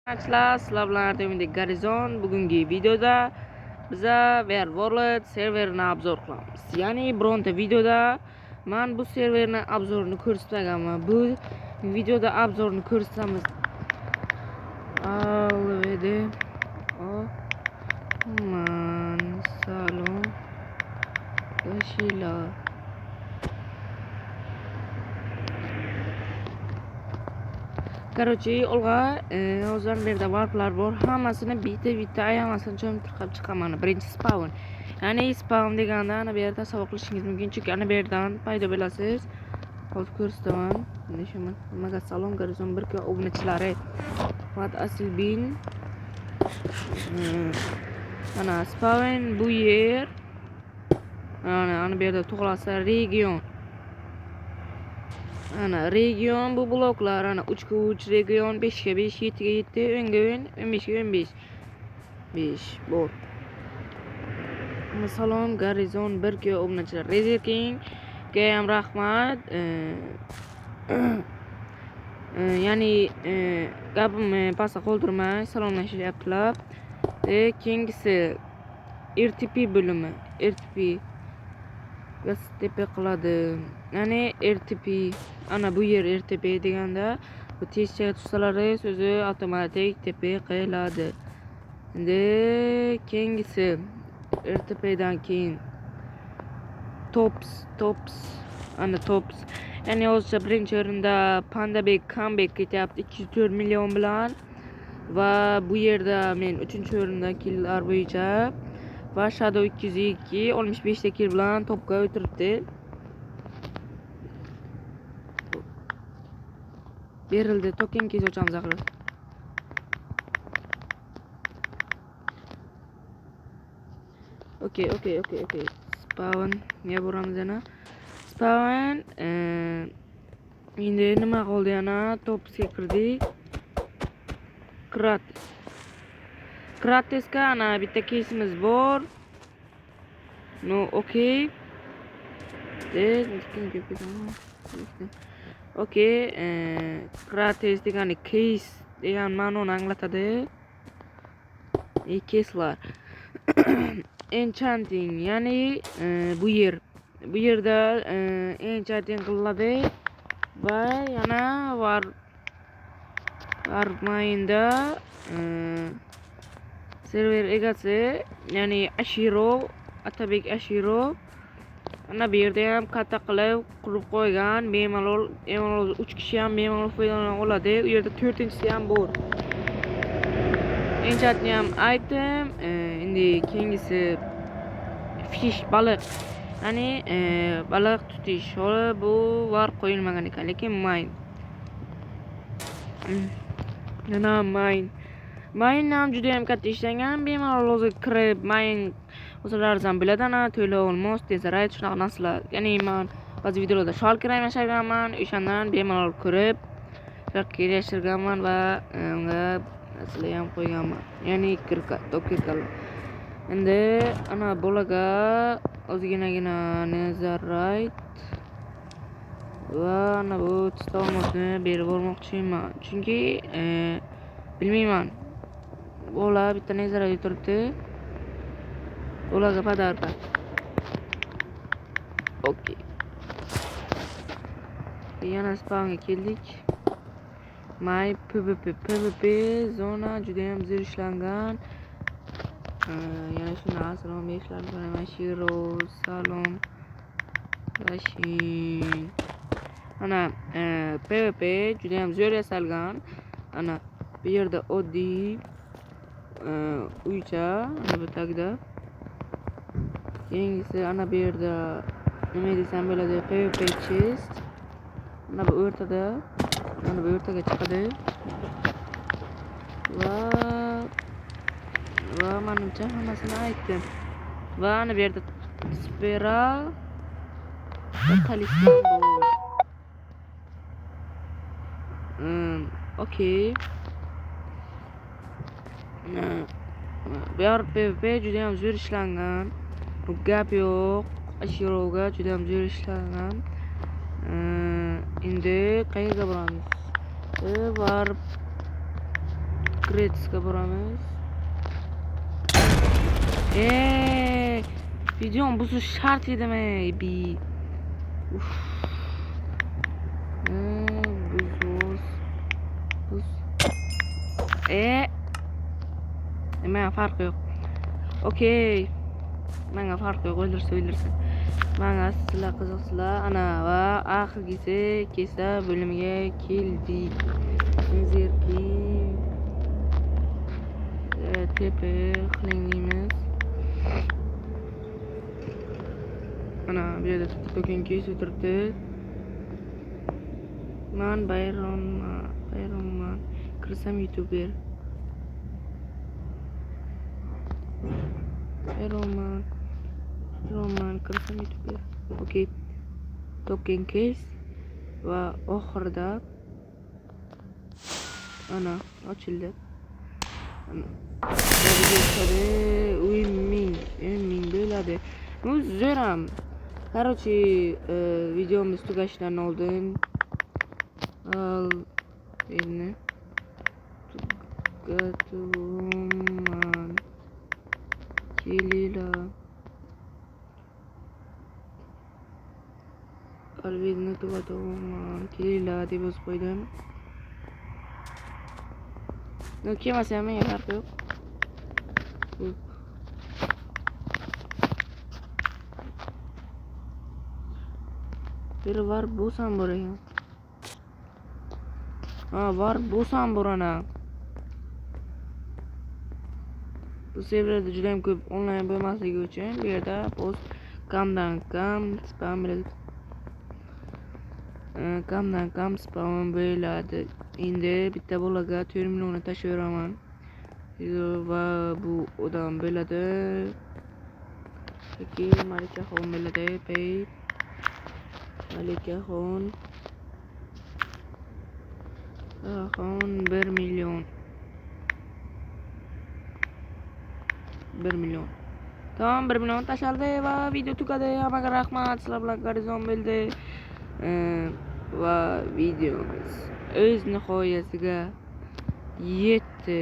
Sizlar bilan Devindek Garizon. Bugungi videoda biza Werworld serverini obzor qilamiz. Ya'ni bironta videoda men bu serverni obzorini ko'rsatmaganman. Bu videoda obzorini ko'rsatamiz. Alvede. Man salon. Yoshila. Короче, olg'a hozir bu yerda warplar bor. Hammasini bitta ayamasini cho'mtirib chiqaman. Birinchi spawn. Ya'ni spawn deganda ana bu yerda tasavvur qilishingiz mumkin, chunki ana bu yerdan paydo bo'lasiz. Hozir ko'rsataman. Mana shu nimaga salom Garizon 1 obunachilari. Mat Asilbin. Ana spawn bu yer. Ana bu yerda tug'ilasa region. Ana region bu bloklar ana 3 ga 3 region 5 ga 5 7 ga 7 10 ga 10 15 ga 15 5 bor. Salom Garizon 1 ga obunachilar Rezerking ga ham rahmat. Ya'ni gapimni pastga qoldirmay salomlashyaptilar. Keyingisi RTP bo'limi. RTP TP qiladi. Ya'ni RTP ana bu yer RTP deganda bu tezcha tushsalari so'zi avtomatik TP qiladi. Endi keyingisi RTP dan keyin tops ana tops. Ya'ni hozircha birinchi o'rinda Pandabek comeback ketyapti 204 million bilan va bu yerda men 3-o'rinda killlar bo'yicha va Shadow 202 65 ta kill bilan topga o'tiribdi. Berildi token kez ochamiz axir. Okay. Spawn ne boramiz yana? Spawn endi nima qoldi yana? Topsga kirdik. Kratesga ana bitta kesimiz bor. No, okay. Okay, Krates degani case degan ma'noni anglatadi. Case'lar. Enchanting, ya'ni bu yerda enchanting qilinadi va yana Warmine'da server egasi, ya'ni Atabek Ashiro ana bu yerda ham katta qilib qurib qo'ygan. Bemalol 3 kishi ham bemalol foydalana oladi. U yerda 4-inchisi ham bor. Enchanting ham item, endi keyingisi fish baliq. Ya'ni baliq tutish. Bu var qo'yilmagan ekan, lekin mine. Yana mine ham juda ham katta ishlangan. Bemalol o'zi kirib mine o'zlaringizdan biladi, ana to'la olmos, tezarayt shunaqa narsalar. Ya'ni men ba'zi videolarda shulker yashaganman, o'shandan bemalol ko'rib shulker yashirganman va unga narsalar ham qo'yganman. Ya'ni kirkalar. Endi ana bolaga ozginagina netherite va ana bu olmosni berib olmoqchiman. Chunki bilmayman. Bola bitta netherite turibdi. Bolaga padarka. Okay. Yana spawnga keldik. My PvP zona juda ham zo'r ishlangan. Yana shuni salom beshlar bilan Shiro salom Rashin. Ana PvP juda ham zo'r yasalgan. Ana bu yerda oddiy uycha ana bu tagda. Keyingisi ana bu yerda nima desam bo'ladi, PvP chest. Ana bu o'rtada, mana bu o'rtaga chiqadi. Va menimcha hammasini aytdim. Va ana bu yerda spiral talisman bor. Okay. Bu yer PvP juda ham zo'r ishlangan. Gap yo'q. Ashiroga juda ham zo'r ishlangan. Endi qayerga boramiz? Secrets'ga boramiz. Videom buzish shart edimi? Uf. Buz. Menga farqi yo'q. Okey. Menga farqi yo'q, o'ldirsin. Menga sizlar qiziqsizlar. Ana va oxirgisi kesa bo'limiga keldik. Zerking. Tepe qiling deymiz. Ana bu yerda token keys o'tiribdi. Man Bayronman. Kirsam YouTuber. Bayronman kirsam YouTuber. Okey. Token keys va oxirida ana ochildi. Ming bo'ladi. Zo'ram. Короче, videomiz tugashidan oldin endi tugatuman kelinglar. Alvidni tugatuman kelinglar deb yozib qo'ydim. No, kelmasa ham menga farqi yo'q. Bir var bo'lsam bor ekan. Var bo'lsam bor ana. Bu serverda juda ham ko'p onlayn bo'lmasligi uchun bu yerda post kamdan kam spam bo'ladi. Kamdan kam spam bo'ladi. Endi bitta bolaga 4 million tashlayveraman. Va bu odam bo'ladi. Yoki Malikaxon bo'ladi. Malikaxon 1 million. 1 million. Tamam, 1 million tashaldi va video tugadi. Hammaga rahmat. Sizlar bilan Garizon bo'ldi. Va videomiz o'z nihoyasiga yetdi.